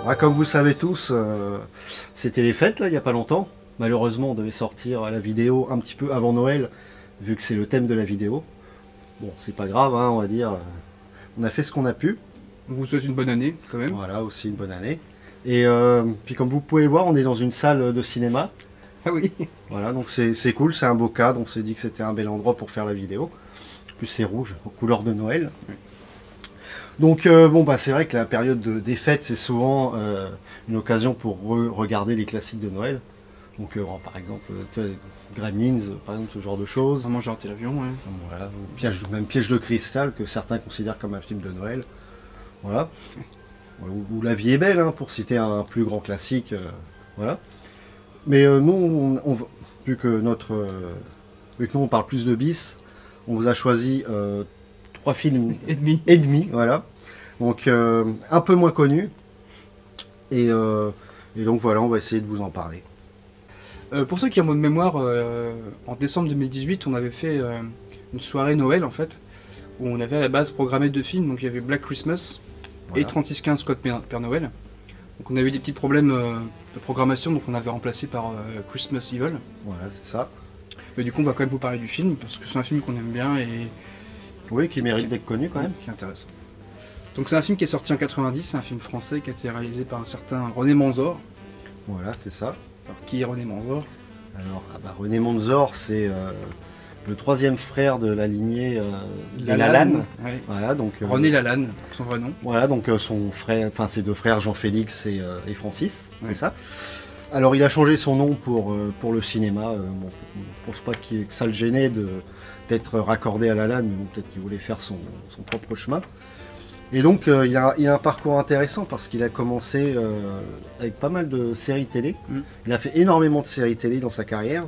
Ah, comme vous le savez tous, c'était les fêtes là, il n'y a pas longtemps. Malheureusement, on devait sortir la vidéo un petit peu avant Noël, vu que c'est le thème de la vidéo. Bon, c'est pas grave, hein, on va dire. On a fait ce qu'on a pu. On vous souhaite une bonne année quand même. Voilà, aussi une bonne année. Et puis comme vous pouvez le voir, on est dans une salle de cinéma. Ah oui. Voilà, donc c'est cool, c'est un beau cadre, on s'est dit que c'était un bel endroit pour faire la vidéo. En plus c'est rouge, aux couleurs de Noël. Oui. Donc bon bah c'est vrai que la période des fêtes c'est souvent une occasion pour regarder les classiques de Noël. Donc bon, par exemple tu vois, Gremlins, par exemple ce genre de choses. Vraiment j'ai raté l'avion, ouais. Voilà, même Piège de cristal que certains considèrent comme un film de Noël. Voilà. Ou La vie est belle, hein, pour citer un plus grand classique. Voilà. Mais nous, vu que nous on parle plus de bis, on vous a choisi 3 films Et demi. et demi, voilà. Donc un peu moins connus. Et donc voilà, on va essayer de vous en parler. Pour ceux qui ont bonne mémoire, en décembre 2018, on avait fait une soirée Noël en fait, où on avait à la base programmé 2 films, donc il y avait Black Christmas Voilà. et 3615 Code Père Noël. Donc on avait eu des petits problèmes de programmation, donc on avait remplacé par Christmas Evil. Voilà, c'est ça. Mais du coup on va quand même vous parler du film, parce que c'est un film qu'on aime bien et Oui, qui mérite d'être connu quand même. qui est intéressant. Donc c'est un film qui est sorti en 90, c'est un film français qui a été réalisé par un certain René Manzor. Voilà, c'est ça. Alors qui est René Manzor? Alors, René Manzor, c'est le 3e frère de la lignée Lalanne. Ouais. Voilà, donc René Lalanne, son vrai nom. voilà, donc son frère, enfin ses 2 frères, Jean-Félix et Francis, Ouais. c'est ça. Alors il a changé son nom pour le cinéma. Bon, je pense pas que ça le gênait d'être raccordé à Lalanne, mais bon, peut-être qu'il voulait faire son propre chemin. Et donc il a un parcours intéressant parce qu'il a commencé avec pas mal de séries télé. Il a fait énormément de séries télé dans sa carrière.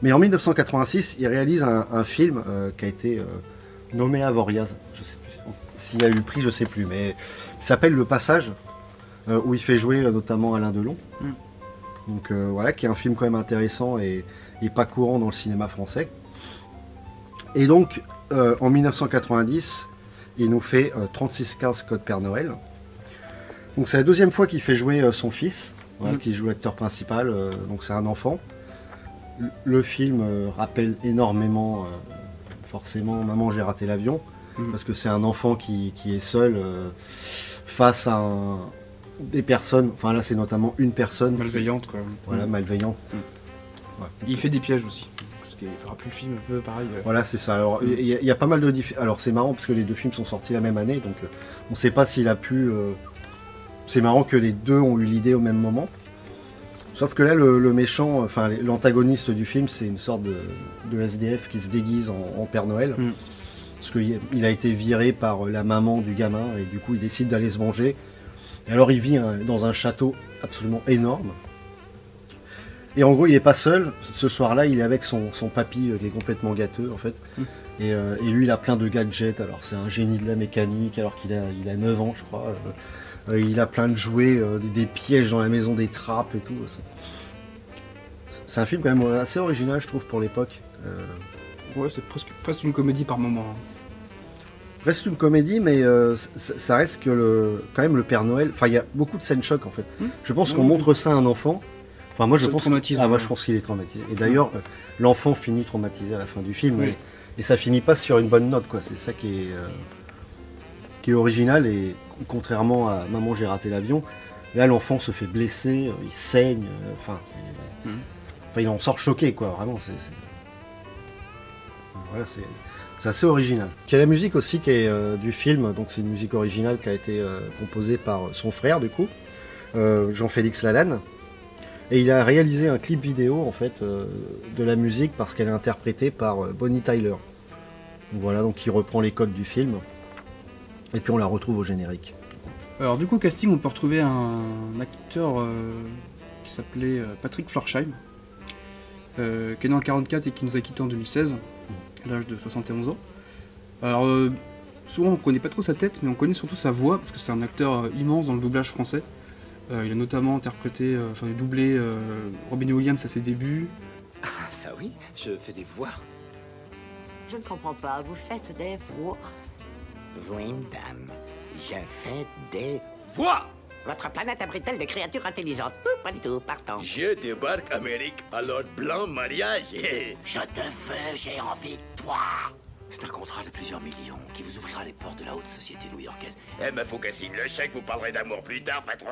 Mais en 1986, il réalise un film qui a été nommé Avoriaz. Je sais plus s'il a eu le prix, je sais plus, mais il s'appelle Le Passage, où il fait jouer notamment Alain Delon. Donc voilà, qui est un film quand même intéressant et pas courant dans le cinéma français. Et donc en 1990, il nous fait 3615 Code Père Noël. Donc c'est la 2e fois qu'il fait jouer son fils, voilà, qui joue l'acteur principal, donc c'est un enfant. Le film rappelle énormément, forcément, Maman j'ai raté l'avion, parce que c'est un enfant qui est seul face à des personnes, enfin là c'est notamment une personne Malveillante quoi. voilà, malveillante. Ouais. Il fait des pièges aussi. Ce qui rappelle le film un peu pareil. Voilà, c'est ça. Alors il y a pas mal de alors c'est marrant parce que les 2 films sont sortis la même année, donc on sait pas s'il a pu. C'est marrant que les 2 ont eu l'idée au même moment. Sauf que là, le méchant, enfin l'antagoniste du film, c'est une sorte de SDF qui se déguise en Père Noël. Parce qu'il a été viré par la maman du gamin et du coup il décide d'aller se venger. Et alors il vit dans un château absolument énorme. Et en gros il n'est pas seul. Ce soir-là il est avec son papy qui est complètement gâteux en fait. Et lui il a plein de gadgets. Alors c'est un génie de la mécanique alors qu'il a 9 ans je crois. Il a plein de jouets, des pièges dans la maison, des trappes et tout. C'est un film quand même assez original, je trouve, pour l'époque. Ouais, c'est presque une comédie par moment. Reste une comédie, mais ça reste que quand même le Père Noël. Enfin, il y a beaucoup de scènes choc en fait. Je pense qu'on montre ça à un enfant. Enfin, moi, je pense qu'il est traumatisé. Et d'ailleurs, l'enfant finit traumatisé à la fin du film. Oui. Et ça finit pas sur une bonne note, quoi. C'est ça qui est original. Et contrairement à Maman, j'ai raté l'avion, là, l'enfant se fait blesser, il saigne. Enfin, il en sort choqué, quoi. Vraiment, voilà, c'est assez original. Il y a la musique aussi qui est du film. Donc, c'est une musique originale qui a été composée par son frère, du coup, Jean-Félix Lalanne. Et il a réalisé un clip vidéo en fait de la musique parce qu'elle est interprétée par Bonnie Tyler. Donc voilà, donc il reprend les codes du film et puis on la retrouve au générique. Alors du coup, au casting, on peut retrouver un acteur qui s'appelait Patrick Florsheim, qui est né en 1944 et qui nous a quittés en 2016, à l'âge de 71 ans. Alors souvent on connaît pas trop sa tête, mais on connaît surtout sa voix parce que c'est un acteur immense dans le doublage français. Il a notamment interprété, doublé Robin Williams à ses débuts. Ah, ça oui, je fais des voix. Je ne comprends pas, vous faites des voix. Oui, madame, je fais des voix. Votre planète abrite-t-elle des créatures intelligentes? Pas du tout, partant. Je débarque, Amérique. Alors, blanc, mariage. Je te veux, j'ai envie de toi. C'est un contrat de plusieurs millions qui vous ouvrira les portes de la haute société new-yorkaise. Eh ben, faut qu'elle signe le chèque, vous parlerez d'amour plus tard, patron.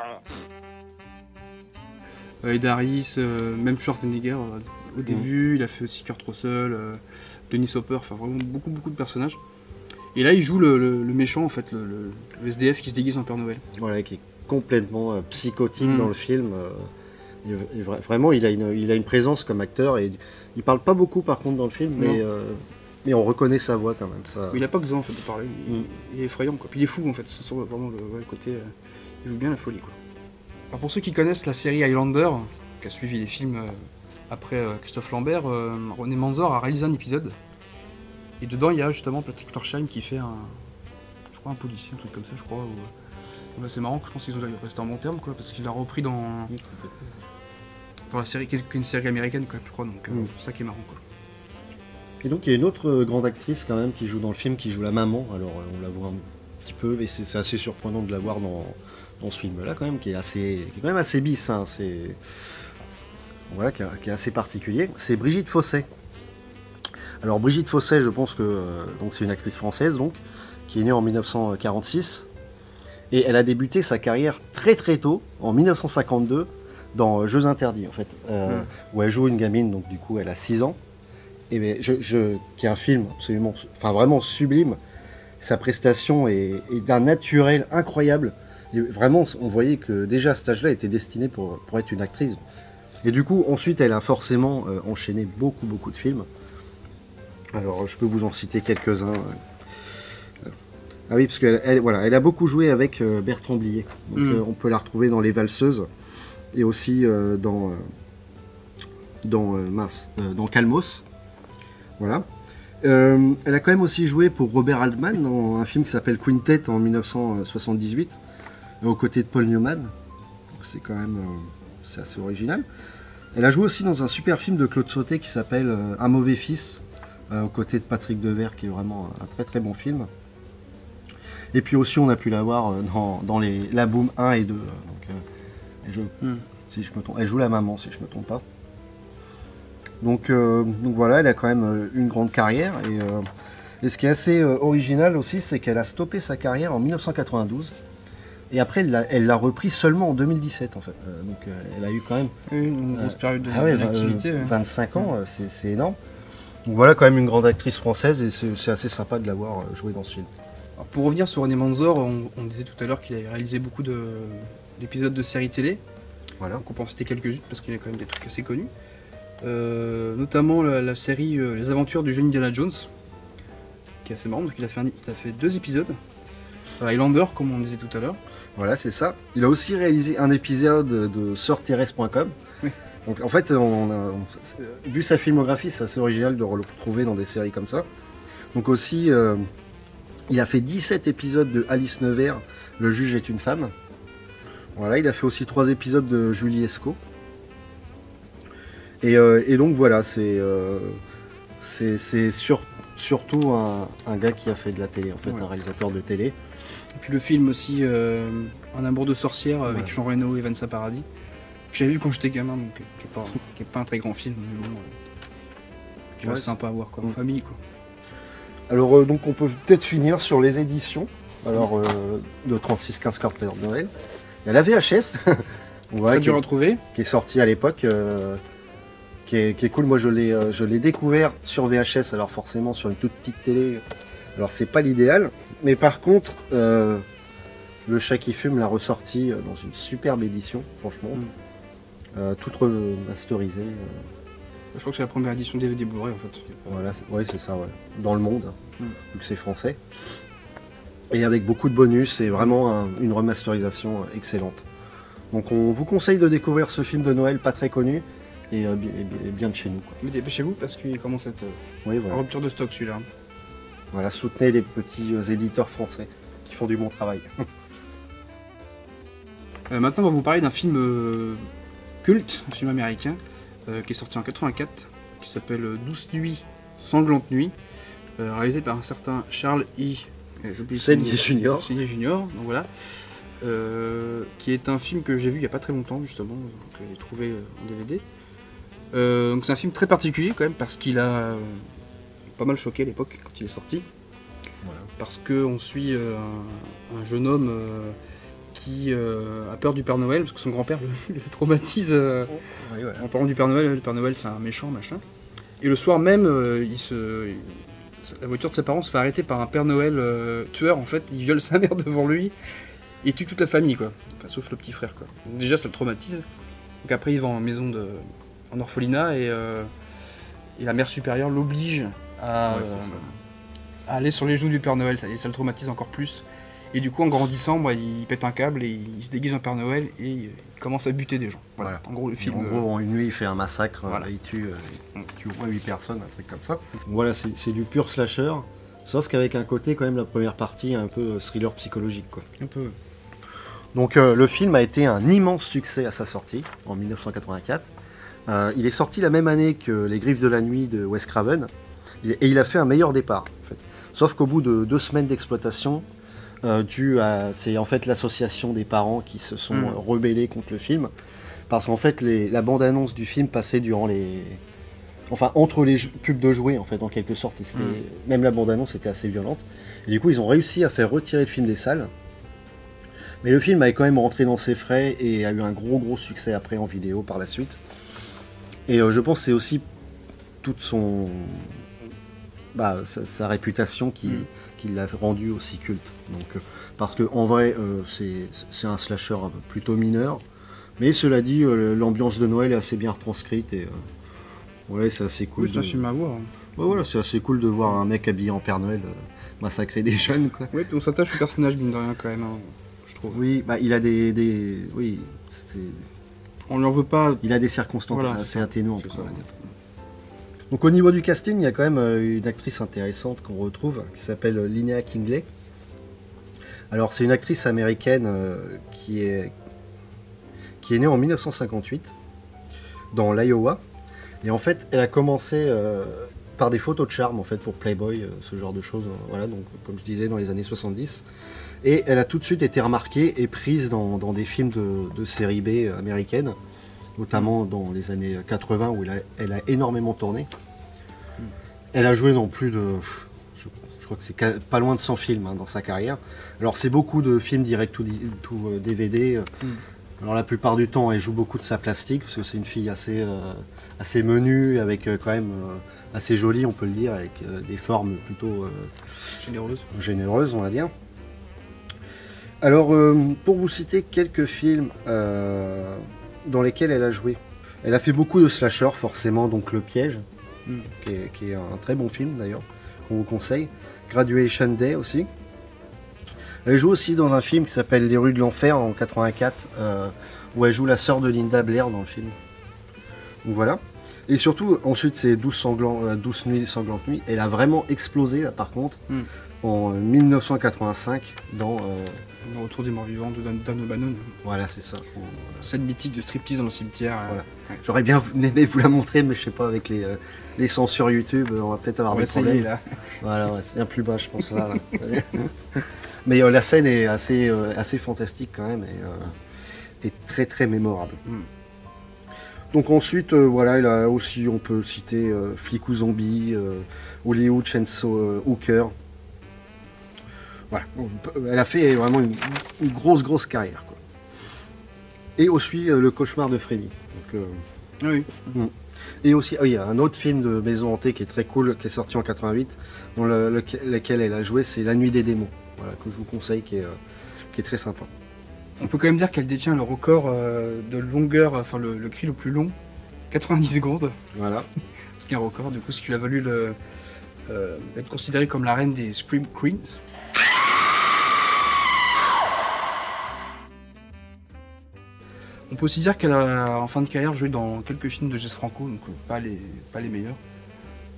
Ed Harris, même Schwarzenegger au début, il a fait aussi Kurt Russell, Dennis Hopper, enfin vraiment beaucoup de personnages. Et là il joue le méchant en fait, le SDF qui se déguise en Père Noël. Voilà, qui est complètement psychotique dans le film. Vraiment, il a une présence comme acteur et il parle pas beaucoup par contre dans le film, mais on reconnaît sa voix quand même. Ça... Mais il a pas besoin en fait de parler, il est effrayant quoi. Puis il est fou en fait, c'est vraiment le côté, il joue bien la folie quoi. Alors pour ceux qui connaissent la série Highlander, qui a suivi les films après Christophe Lambert, René Manzor a réalisé un épisode. Et dedans il y a justement Patrick Florsheim qui fait je crois un policier, un truc comme ça je crois. Bah, c'est marrant, je pense qu'ils ont resté en bon terme quoi, parce qu'il l'a repris dans la série, qui est une série américaine quoi, je crois, donc c'est ça qui est marrant quoi. Et donc il y a une autre grande actrice quand même qui joue dans le film, qui joue la maman, alors on la voit un petit peu, mais c'est assez surprenant de la voir dans ce film-là quand même, qui est quand même assez bis, hein, voilà, qui est assez particulier. C'est Brigitte Fossey. Alors Brigitte Fossey, je pense que donc c'est une actrice française donc, qui est née en 1946, et elle a débuté sa carrière très tôt, en 1952, dans Jeux interdits en fait, où elle joue une gamine, donc du coup elle a 6 ans, et qui est un film absolument, enfin vraiment sublime. Sa prestation est d'un naturel incroyable. Et vraiment, on voyait que déjà à cet âge-là, elle était destinée pour être une actrice. Et du coup, ensuite, elle a forcément enchaîné beaucoup de films. Alors, je peux vous en citer quelques-uns. Ah oui, parce qu'elle a beaucoup joué avec Bertrand Blier. Donc, on peut la retrouver dans Les Valseuses et aussi dans Calmos. Voilà. Elle a quand même aussi joué pour Robert Altman dans un film qui s'appelle Quintet en 1978, aux côtés de Paul Newman. Donc c'est quand même c'est assez original. Elle a joué aussi dans un super film de Claude Sautet qui s'appelle Un mauvais fils, aux côtés de Patrick Devers, qui est vraiment un très bon film. Et puis aussi on a pu la voir dans La Boom 1 et 2. Donc, elle joue la maman si je me trompe pas. Donc voilà, elle a quand même une grande carrière. Et ce qui est assez original aussi, c'est qu'elle a stoppé sa carrière en 1992. Et après, elle l'a repris seulement en 2017 en fait. Donc elle a eu quand même une grosse période d'activité. 25 ans, c'est énorme. Donc voilà quand même une grande actrice française, et c'est assez sympa de l'avoir joué dans ce film. Alors, pour revenir sur René Manzor, on disait tout à l'heure qu'il a réalisé beaucoup d'épisodes de séries télé. Voilà. Donc on peut en citer quelques-unes parce qu'il y a quand même des trucs assez connus. Notamment la série Les Aventures du jeune Indiana Jones, qui est assez marrant. Donc il a fait 2 épisodes. Highlander, comme on disait tout à l'heure. Voilà, c'est ça. Il a aussi réalisé un épisode de SœursTerrestre.com. Oui. Donc en fait, vu sa filmographie, c'est assez original de le retrouver dans des séries comme ça. Donc aussi, il a fait 17 épisodes de Alice Nevers, Le juge est une femme. Voilà, il a fait aussi 3 épisodes de Julie Esco. Et donc voilà, c'est surtout un gars qui a fait de la télé, en fait, un réalisateur de télé. Et puis le film aussi, Un amour de sorcière avec Jean Reno et Vanessa Paradis, que j'avais vu quand j'étais gamin, donc qui est pas un très grand film, mais bon, qui est sympa à voir quoi, en famille quoi. Alors donc on peut peut-être finir sur les éditions. Alors de 3615 cartes Père Noël. Il y a la VHS, qui est sortie à l'époque. Qui est cool. Moi je l'ai découvert sur VHS, alors forcément sur une toute petite télé, alors c'est pas l'idéal, mais par contre le chat qui fume l'a ressorti dans une superbe édition, franchement, toute remasterisée. Je crois que c'est la première édition DVD Blu-ray en fait. Voilà, c'est ça, dans le monde, vu que c'est français, et avec beaucoup de bonus, et vraiment une remasterisation excellente. Donc on vous conseille de découvrir ce film de Noël pas très connu, et bien de chez nous, quoi. Mais dépêchez-vous parce qu'il commence à être en rupture de stock celui-là. Voilà, soutenez les petits éditeurs français qui font du bon travail. Maintenant on va vous parler d'un film culte, un film américain, qui est sorti en 84, qui s'appelle Douce nuit, sanglante nuit, réalisé par un certain Charles E. Sénier Junior. Donc voilà. qui est un film que j'ai vu il n'y a pas très longtemps justement, que j'ai trouvé en DVD. Donc c'est un film très particulier quand même parce qu'il a pas mal choqué à l'époque quand il est sorti. Voilà. Parce qu'on suit un jeune homme qui a peur du Père Noël parce que son grand-père le traumatise Oui, voilà. en parlant du Père Noël. Le Père Noël c'est un méchant machin. Et le soir même, la voiture de ses parents se fait arrêter par un Père Noël tueur en fait. Il viole sa mère devant lui et tue toute la famille quoi. Enfin, sauf le petit frère quoi. Donc, déjà ça le traumatise. Donc après il va en maison en orphelinat et la mère supérieure l'oblige à aller sur les genoux du Père Noël. Ça le traumatise encore plus. Et du coup en grandissant, il pète un câble et il se déguise en Père Noël et il commence à buter des gens. Voilà. En gros le film. En gros, en une nuit, il fait un massacre, Voilà. il tue au moins 8 personnes, un truc comme ça. Voilà, c'est du pur slasher, sauf qu'avec un côté quand même la première partie un peu thriller psychologique quoi. Un peu. Donc le film a été un immense succès à sa sortie, en 1984. Il est sorti la même année que Les Griffes de la Nuit de Wes Craven, et il a fait un meilleur départ. En fait. Sauf qu'au bout de 2 semaines d'exploitation, c'est en fait l'association des parents qui se sont rebellés contre le film, parce qu'en fait la bande-annonce du film passait entre les pubs de jouets en fait en quelque sorte, et même la bande-annonce était assez violente. Et du coup ils ont réussi à faire retirer le film des salles. Mais le film avait quand même rentré dans ses frais et a eu un gros succès après en vidéo par la suite. Et je pense que c'est aussi toute sa réputation qui l'a rendu aussi culte. Donc, parce qu'en vrai, c'est un slasher plutôt mineur. Mais cela dit, l'ambiance de Noël est assez bien retranscrite et c'est assez cool. Oui, c'est un film à voir. Ouais, voilà, c'est assez cool de voir un mec habillé en Père Noël massacrer des jeunes, quoi. Oui, on s'attache au personnage, mine de rien, quand même, hein, je trouve. Oui, il a oui, on lui en veut pas. Il a des circonstances assez atténuantes. C'est ça. Donc au niveau du casting, il y a quand même une actrice intéressante qu'on retrouve, qui s'appelle Linnea Quigley. Alors c'est une actrice américaine qui est née en 1958 dans l'Iowa. Et en fait, elle a commencé par des photos de charme en fait pour Playboy, ce genre de choses. Voilà, donc comme je disais dans les années 70. Et elle a tout de suite été remarquée et prise dans des films de série B américaines, notamment dans les années 80 où elle a énormément tourné. Elle a joué dans plus de... Je crois que c'est pas loin de 100 films dans sa carrière. Alors c'est beaucoup de films direct to DVD. Alors la plupart du temps elle joue beaucoup de sa plastique parce que c'est une fille assez menue, avec quand même assez jolie on peut le dire, avec des formes plutôt généreuses on va dire. Alors pour vous citer quelques films dans lesquels elle a joué. Elle a fait beaucoup de slashers forcément, donc Le Piège, qui est un très bon film d'ailleurs, qu'on vous conseille. Graduation Day aussi. Elle joue aussi dans un film qui s'appelle Les Rues de l'Enfer en 84, où elle joue la sœur de Linda Blair dans le film. Donc voilà. Et surtout, ensuite, c'est 12 nuits sanglantes nuits. Elle a vraiment explosé là par contre, en 1985 dans... Le Retour des morts vivants de Dan O'Bannon. Voilà, c'est ça. Scène mythique de striptease dans le cimetière. Voilà. Ouais. J'aurais bien aimé vous la montrer, mais je sais pas, avec les censures YouTube, on va peut-être avoir des problèmes. Essayer, là. Voilà, c'est bien plus bas, je pense. Là. Mais la scène est assez fantastique quand même et très très mémorable. Donc ensuite, voilà, elle a aussi, on peut citer Flic ou Zombie, Hollywood Chainsaw Hooker. Voilà, elle a fait vraiment une grosse carrière, quoi. Et aussi Le Cauchemar de Freddy. Donc, Oui. et aussi, il y a un autre film de maison hantée qui est très cool, qui est sorti en 88, dans lequel elle a joué, c'est La Nuit des démons. Voilà, que je vous conseille, qui est très sympa. On peut quand même dire qu'elle détient le record de longueur, enfin le cri le plus long, 90 secondes. Voilà. Ce qui est un record, du coup, ce qui lui a valu être considérée comme la reine des Scream Queens. On peut aussi dire qu'elle a, en fin de carrière, joué dans quelques films de Jess Franco, donc pas les meilleurs.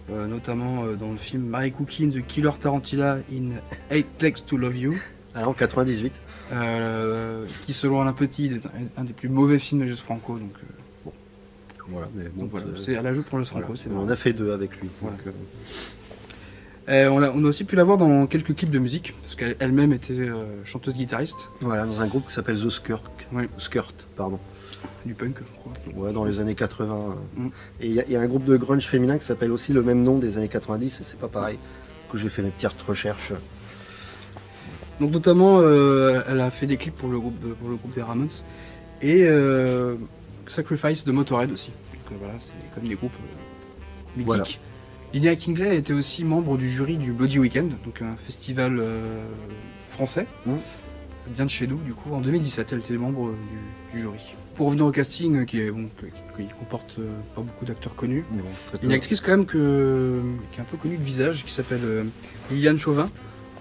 Notamment dans le film Mary Cookie and the Killer Tarantula in 8 Legs to Love You. Alors en 98. Qui, selon Alain Petit, est un des plus mauvais films de Jess Franco. Donc, bon. Voilà, mais bon, Donc, voilà. Elle a joué pour Jess Franco. Voilà. C'est On a fait 2 avec lui. Voilà. Donc, On a aussi pu la voir dans quelques clips de musique, parce qu'elle-même était chanteuse-guitariste. Voilà, dans un groupe qui s'appelle The Skirt. Ouais. Skirt, pardon. Du punk, je crois. Ouais, dans les années 80. Mm. Et il y a un groupe de grunge féminin qui s'appelle aussi le même nom des années 90, et c'est pas pareil. Du coup, j'ai fait mes petites recherches. Donc notamment, elle a fait des clips pour le groupe des Ramones. Et Sacrifice de Motorhead aussi. Donc voilà, c'est comme des groupes mythiques. Voilà. Linnea Kingley était aussi membre du jury du Bloody Weekend, donc un festival français, bien de chez nous. Du coup, en 2017, elle était membre du jury. Pour revenir au casting, qui comporte pas beaucoup d'acteurs connus, Non, une actrice quand même qui est un peu connue de visage, qui s'appelle Liliane Chauvin,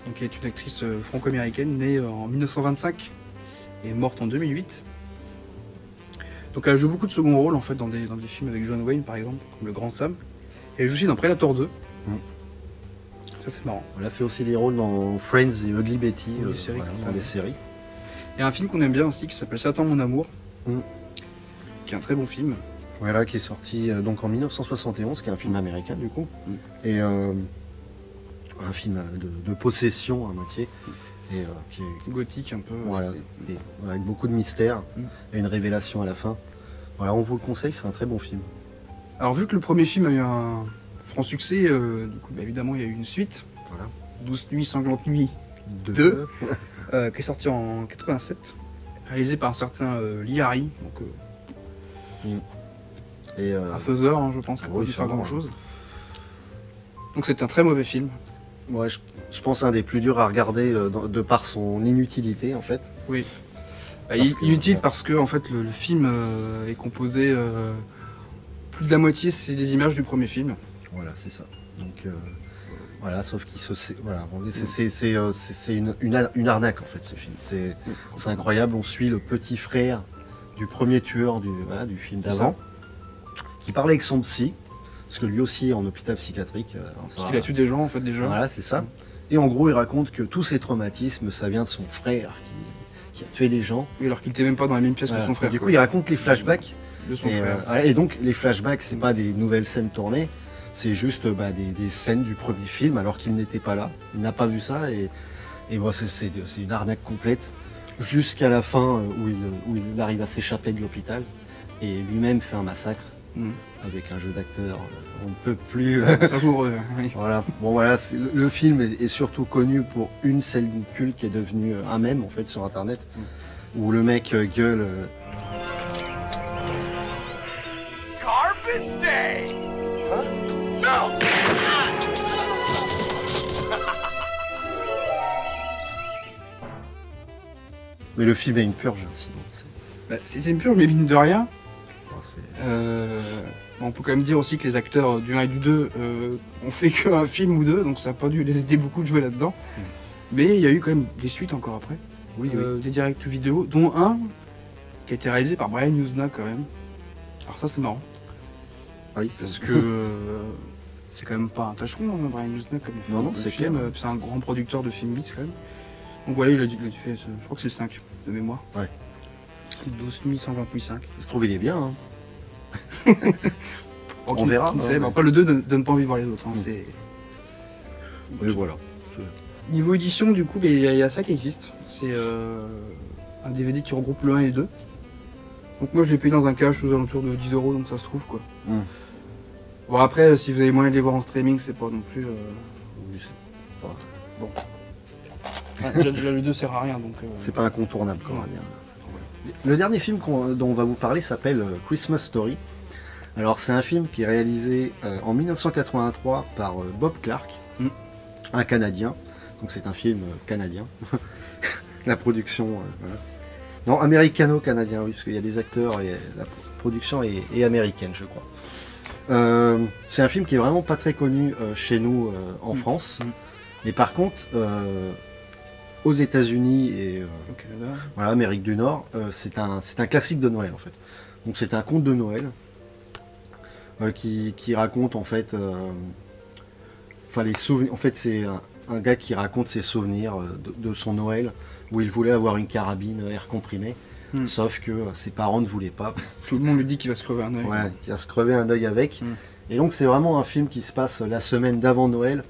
donc qui est une actrice franco-américaine née en 1925 et morte en 2008. Donc elle joue beaucoup de second rôles en fait dans des films avec John Wayne par exemple, comme Le Grand Sam. Et elle joue aussi dans Predator 2. Ça c'est marrant. Elle a fait aussi des rôles dans Friends et Ugly Betty, Oui, séries comme ça, dans des ouais. séries. Il y a un film qu'on aime bien aussi qui s'appelle Satan mon amour, qui est un très bon film. Voilà, qui est sorti donc en 1971, qui est un film américain du coup. Et un film de possession à moitié. Et qui est Gothique un peu. voilà, et avec beaucoup de mystère et une révélation à la fin. Voilà, on vous le conseille, c'est un très bon film. Alors vu que le premier film a eu un franc succès, du coup évidemment il y a eu une suite, Voilà. 12 nuits, 50 nuits, Deux. qui est sorti en 87, réalisé par un certain Lee Harry, donc Et un faiseur je pense, qui n'a pas oui, dû faire sûrement, grand chose. Donc c'est un très mauvais film. ouais, je pense un des plus durs à regarder de par son inutilité en fait. Oui. Parce que, Inutile bon. parce que en fait le film est composé, plus de la moitié c'est des images du premier film. Voilà, c'est ça. Donc voilà, sauf qu'il voilà, bon, c'est une arnaque en fait ce film. C'est incroyable. On suit le petit frère du premier tueur du film d'avant, qui parlait avec son psy, parce que lui aussi est en hôpital psychiatrique. Il a tué des gens en fait déjà. Voilà, c'est ça. Et en gros, il raconte que tous ces traumatismes, ça vient de son frère qui a tué des gens. Oui, alors qu'il était même pas dans la même pièce Voilà. que son frère. Du coup, quoi. il raconte les flashbacks. De son Et, frère. voilà. Et donc, les flashbacks, c'est pas des nouvelles scènes tournées, c'est juste des scènes du premier film, alors qu'il n'était pas là. Il n'a pas vu ça, et bon, c'est une arnaque complète. Jusqu'à la fin, où il arrive à s'échapper de l'hôpital, et lui-même fait un massacre, avec un jeu d'acteur. On ne peut plus. Savoureux, oui. Voilà. Bon, voilà, le film est surtout connu pour une scène culte qui est devenue un mème en fait sur internet, où le mec gueule. Garbage Day! No! Mais le film est une purge aussi. Donc C'est une purge, mais mine de rien. c'est- On peut quand même dire aussi que les acteurs du 1 et du 2 ont fait qu'un film ou deux, donc ça n'a pas dû les aider beaucoup de jouer là-dedans. Mais il y a eu quand même des suites encore après. Oui, Des directs vidéo, dont un qui a été réalisé par Brian Yuzna quand même. Alors ça c'est marrant, oui. parce que c'est quand même pas un tâcheron, hein, Brian Yuzna comme il fait Non, non, le c'est film. clair. C'est un grand producteur de films bis quand même. Donc voilà, il a fait, je crois que c'est le 5 de mémoire. Ouais. 12 nuits, 120 nuits 5. Il se trouve, il est bien. Hein. Bon, On verra, qui hein, sait, mais- bon, après le 2 donne pas envie de voir les autres. Hein, c'est... Mais voilà. Niveau édition, du coup, il y a ça qui existe. C'est un DVD qui regroupe le 1 et le 2. Donc moi je l'ai payé dans un cash aux alentours de 10 €, donc ça se trouve quoi. Bon après, si vous avez moyen de les voir en streaming, c'est pas non plus... Oui, c'est pas- Bon. Déjà, le 2 sert à rien, donc... C'est pas incontournable, quand même. Le dernier film dont on va vous parler s'appelle Christmas Story. Alors c'est un film qui est réalisé en 1983 par Bob Clark, un Canadien. Donc c'est un film canadien. La production, voilà. Non, américano-canadien, oui, parce qu'il y a des acteurs et la production est américaine, je crois. C'est un film qui est vraiment pas très connu chez nous en France. Mais par contre, aux États-Unis et Au Canada. voilà, Amérique du Nord, c'est un classique de Noël en fait. Donc c'est un conte de Noël qui raconte en fait, enfin les souvenirs. En fait, c'est un gars qui raconte ses souvenirs de son Noël où il voulait avoir une carabine air comprimé, sauf que ses parents ne voulaient pas. Tout le monde lui dit qu'il va se crever un œil. Voilà, qui va se crever un œil avec. Et donc c'est vraiment un film qui se passe la semaine d'avant Noël,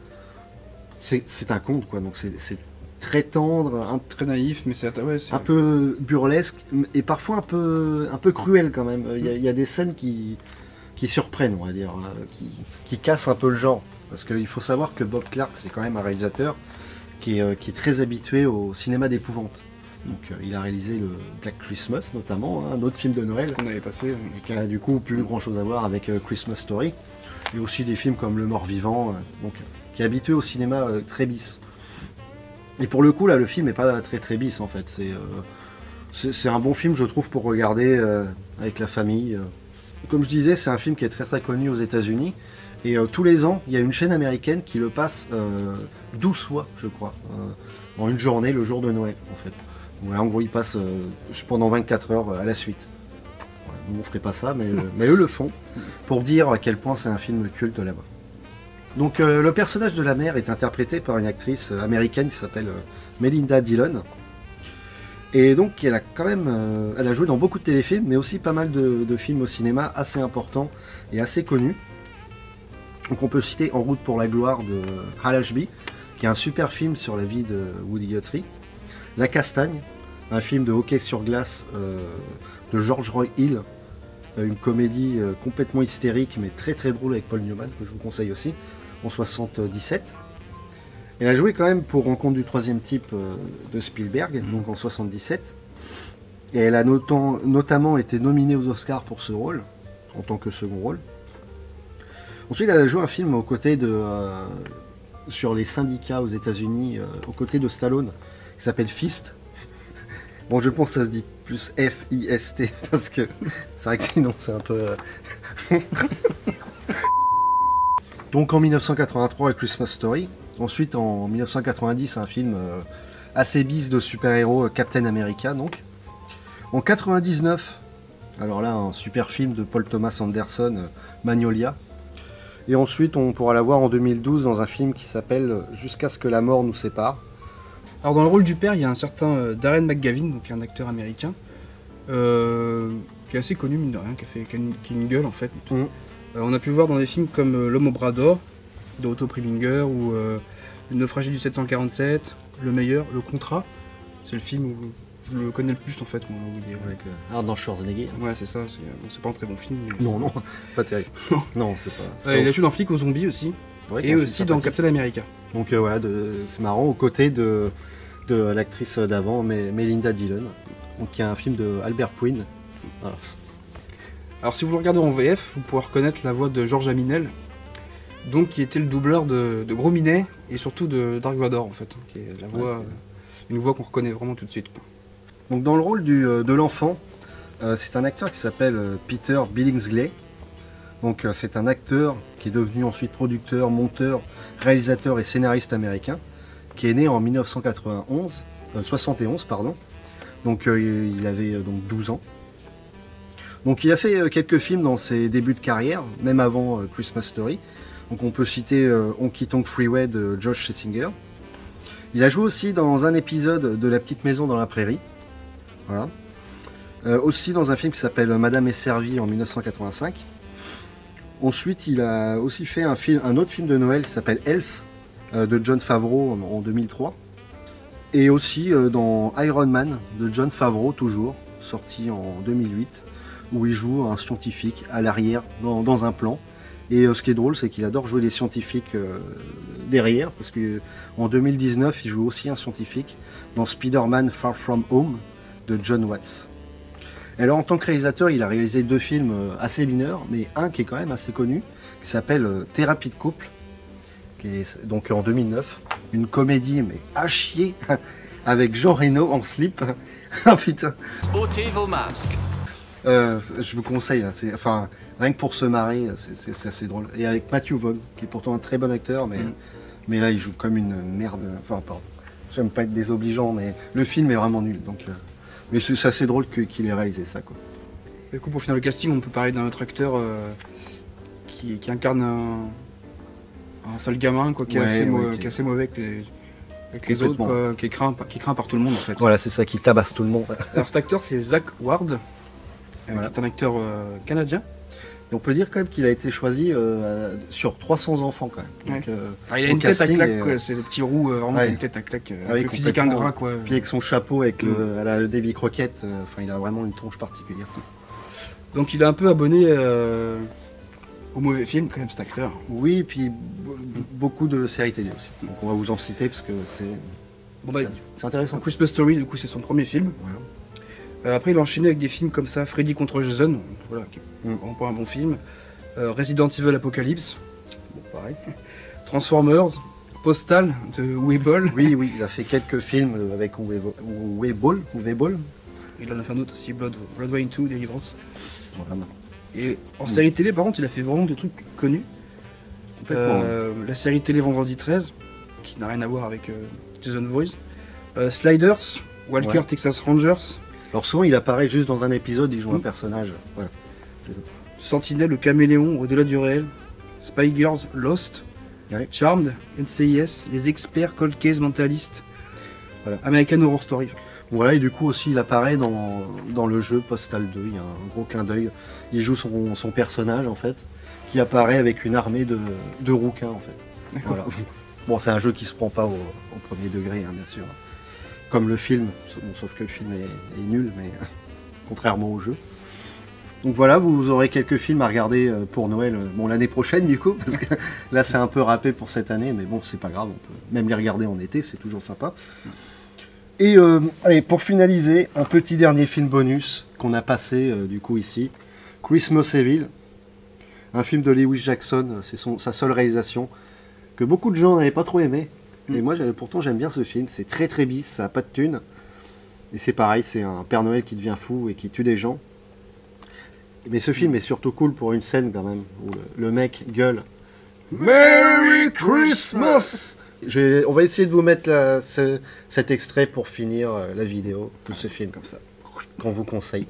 c'est un conte, quoi. Donc c'est très tendre, Très naïf, mais c'est un peu burlesque et parfois un peu cruel quand même. Il y a des scènes qui surprennent, on va dire, qui cassent un peu le genre. Parce qu'il faut savoir que Bob Clark, c'est quand même un réalisateur qui est très habitué au cinéma d'épouvante. Donc il a réalisé le Black Christmas notamment, hein, un autre film de Noël qu'on avait passé. et qui a du coup plus grand chose à voir avec Christmas Story. Et aussi des films comme Le Mort-Vivant, donc qui est habitué au cinéma très bis. Et pour le coup là, le film est pas très bis en fait. C'est un bon film je trouve pour regarder avec la famille. Comme je disais, c'est un film qui est très connu aux États-Unis. Et tous les ans, il y a une chaîne américaine qui le passe 12 fois, je crois, en une journée, le jour de Noël, en fait. Ouais, en gros, il passe pendant 24 heures à la suite. Ouais, nous, on ferait pas ça, mais eux le font, pour dire à quel point c'est un film culte là-bas. Donc, le personnage de la mère est interprété par une actrice américaine qui s'appelle Melinda Dillon. Et donc, elle a quand même, elle a joué dans beaucoup de téléfilms, mais aussi pas mal de films au cinéma assez importants et assez connus. Donc, on peut citer En route pour la gloire de Hal Ashby, qui est un super film sur la vie de Woody Guthrie. La Castagne, un film de hockey sur glace de George Roy Hill, une comédie complètement hystérique mais très drôle avec Paul Newman, que je vous conseille aussi, en 77. Elle a joué quand même pour Rencontre du troisième type de Spielberg, donc en 77. Et elle a notamment été nominée aux Oscars pour ce rôle, en tant que second rôle. Ensuite, elle a joué un film aux côtés sur les syndicats aux États-Unis, aux côtés de Stallone, qui s'appelle Fist. Bon, je pense que ça se dit plus F-I-S-T, parce que c'est vrai que sinon c'est un peu... Donc en 1983, A Christmas Story. Ensuite, en 1990, un film assez bis de super-héros, Captain America, donc. En 99, alors là, un super film de Paul Thomas Anderson, Magnolia. Et ensuite, on pourra la voir en 2012 dans un film qui s'appelle Jusqu'à ce que la mort nous sépare. Alors dans le rôle du père, il y a un certain Darren McGavin, donc un acteur américain, qui est assez connu mine de rien, qui a une gueule en fait. On a pu le voir dans des films comme L'homme au bras d'or de Otto Preminger ou Le naufragé du 747, Le meilleur, Le contrat. C'est le film où je le connais le plus en fait. Moi, avec Arnold Schwarzenegger. Ouais, c'est ça. C'est pas un très bon film. Mais... Non, pas terrible. Non, c'est pas. Il a joué dans Flic aux zombies aussi. Ouais, et aussi dans Captain America. Donc voilà, c'est marrant, aux côtés de l'actrice d'avant, Melinda Dillon, donc qui a un film de Albert Puin. Voilà. Alors si vous le regardez en VF, vous pourrez reconnaître la voix de George Aminel, donc qui était le doubleur de Gros Minet et surtout de Dark Vador en fait, qui est la voix, une voix qu'on reconnaît vraiment tout de suite. Donc dans le rôle de l'enfant, c'est un acteur qui s'appelle Peter Billingsley. Donc c'est un acteur qui est devenu ensuite producteur, monteur, réalisateur et scénariste américain, qui est né en 1971, pardon. Donc il avait donc 12 ans. Donc il a fait quelques films dans ses débuts de carrière, même avant Christmas Story. Donc on peut citer Honky Tonk Freeway de Josh Schlesinger. Il a joué aussi dans un épisode de La petite maison dans la prairie. Voilà. Aussi dans un film qui s'appelle Madame est servie en 1985. Ensuite, il a aussi fait un autre film de Noël qui s'appelle Elf de Jon Favreau en 2003. Et aussi dans Iron Man de Jon Favreau, toujours, sorti en 2008, où il joue un scientifique à l'arrière dans un plan. Et ce qui est drôle, c'est qu'il adore jouer les scientifiques derrière, parce qu'en 2019, il joue aussi un scientifique dans Spider-Man Far From Home de John Watts. Alors en tant que réalisateur, il a réalisé 2 films assez mineurs, mais un qui est quand même assez connu, qui s'appelle Thérapie de couple, qui est donc en 2009, une comédie mais à chier, avec Jean Reno en slip. Ah putain. Ôtez vos masques. Je vous conseille, enfin, rien que pour se marrer, c'est assez drôle. Et avec Matthew Vaughn, qui est pourtant un très bon acteur, mais là il joue comme une merde. Enfin, pardon, j'aime pas être désobligeant, mais le film est vraiment nul. Donc, mais c'est assez drôle qu'il ait réalisé ça, quoi. Du coup, pour finir le casting, on peut parler d'un autre acteur qui incarne un sale gamin, quoi, qui est assez mauvais avec les autres, quoi, qui est craint par tout le monde en fait. Voilà, c'est ça, qui tabasse tout le monde. Alors cet acteur, c'est Zach Ward, qui est un acteur canadien. Et on peut dire quand même qu'il a été choisi sur 300 enfants quand même. Donc, Il a au une tête à casting, claque, quoi. C'est le petit roux, vraiment ouais. une tête à claque. Avec le physique complètement, ingrat, quoi. Puis avec son chapeau, avec le Davy Crockett, il a vraiment une tronche particulière. Donc il est un peu abonné au mauvais film, quand même, cet acteur. Oui, et puis beaucoup de séries télé aussi. Donc on va vous en citer parce que c'est Bon, bah, c'est intéressant. Christmas Story, du coup, c'est son premier film. Voilà. Après, il a enchaîné avec des films comme ça, Freddy contre Jason, voilà, qui est vraiment pas un bon film. Resident Evil Apocalypse, bon, pareil. Transformers, Postal de Uwe Boll. Oui, il a fait quelques films avec Uwe Boll. Il en a fait un autre aussi, Blood Rain 2, Deliverance. Vraiment. Et en série télé, par contre, il a fait vraiment des trucs connus. Complètement. La série télé Vendredi 13, qui n'a rien à voir avec Jason Voorhees. Sliders, Walker Ouais. Texas Rangers. Alors souvent il apparaît juste dans un épisode, il joue un personnage. Voilà. C'est ça. Sentinelle, le caméléon, au-delà du réel. Spy Girls, Lost. Ouais. Charmed, NCIS, Les Experts, Cold Case, Mentalist. Voilà. American Horror Story. Voilà, et du coup aussi il apparaît dans le jeu Postal 2, il y a un gros clin d'œil. Il joue son personnage en fait, qui apparaît avec une armée de rouquins en fait. Voilà. Bon, c'est un jeu qui se prend pas au premier degré, hein, bien sûr. Comme le film, bon, sauf que le film est nul, mais contrairement au jeu. Donc voilà, vous aurez quelques films à regarder pour Noël, bon l'année prochaine du coup, parce que là c'est un peu râpé pour cette année, mais bon c'est pas grave, on peut même les regarder en été, c'est toujours sympa. Et allez, pour finaliser, un petit dernier film bonus qu'on a passé du coup ici, Christmas Evil, un film de Lewis Jackson, c'est sa seule réalisation, que beaucoup de gens n'avaient pas trop aimé. Et moi pourtant j'aime bien ce film, c'est très très bis, ça n'a pas de thune. Et c'est pareil, c'est un Père Noël qui devient fou et qui tue des gens. Mais ce film est surtout cool pour une scène quand même, où le mec gueule Merry Christmas. On va essayer de vous mettre cet extrait pour finir la vidéo de ce film comme ça, qu'on vous conseille.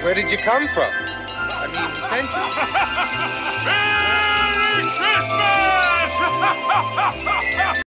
Where did you come from? I mean, thank you. Merry Christmas!